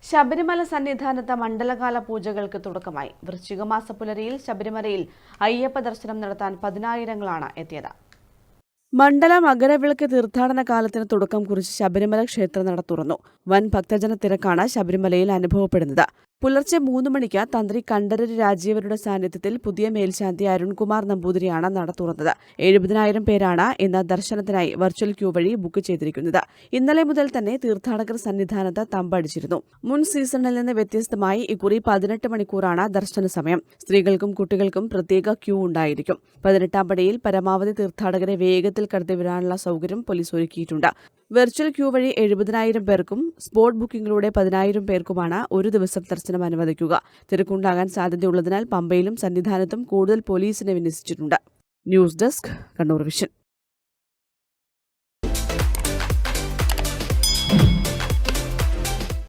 ശബരിമല സന്നിധാനത്ത് മണ്ഡലകാല പൂജകൾക്ക് തുടക്കമായി. വൃശ്ചികമാസ പുലരിയിൽ ശബരിമലയിൽ അയ്യപ്പ ദർശനം നടത്താൻ പതിനായിരങ്ങളാണ് എത്തിയത്. മണ്ഡല മകരവിളക്ക് തീർത്ഥാടന കാലത്തിന് തുടക്കം കുറിച്ച് ശബരിമല ക്ഷേത്രനട തുറന്നു. വൻ ഭക്തജന തിരക്കാണ് ശബരിമലയിൽ അനുഭവപ്പെടുന്നത്. പുലർച്ചെ 3 മണിക്ക് തന്ത്രി കണ്ഠരര് രാജീവരുടെ സാന്നിധ്യത്തിൽ പുതിയ മേൽശാന്തി അരുൺകുമാർ നമ്പൂതിരിയാണ് നട തുറന്നത്. 70,000 പേരാണ് ഇന്ന് ദർശനത്തിനായി വെർച്വൽ ക്യൂ വഴി ബുക്ക് ചെയ്തിരിക്കുന്നത്. ഇന്നലെ മുതൽ തന്നെ തീർത്ഥാടകർ സന്നിധാനത്ത് തമ്പടിച്ചിരുന്നു. മുൻ സീസണിൽ നിന്ന് വ്യത്യസ്തമായി ഇക്കുറി 18 മണിക്കൂറാണ് ദർശന സമയം. സ്ത്രീകൾക്കും കുട്ടികൾക്കും പ്രത്യേക ക്യൂ ഉണ്ടായിരിക്കും. 18ാം പടിയിൽ പരമാവധി തീർത്ഥാടകരെ വേഗത്തിൽ കടത്തിവിടാനുള്ള സൗകര്യം പോലീസ് ഒരുക്കിയിട്ടുണ്ട്. വെർച്വൽ ക്യൂ വഴി 70,000 പേർക്കും സ്പോട്ട് ബുക്കിംഗിലൂടെ 10,000 പേർക്കുമാണ് ഒരു ദിവസം ദർശനം അനുവദിക്കുക. തിരക്കുണ്ടാകാൻ സാധ്യതയുള്ളതിനാൽ പമ്പയിലും സന്നിധാനത്തും കൂടുതൽ പോലീസിനെ വിന്യസിച്ചിട്ടുണ്ട്. News desk, Kannur vision.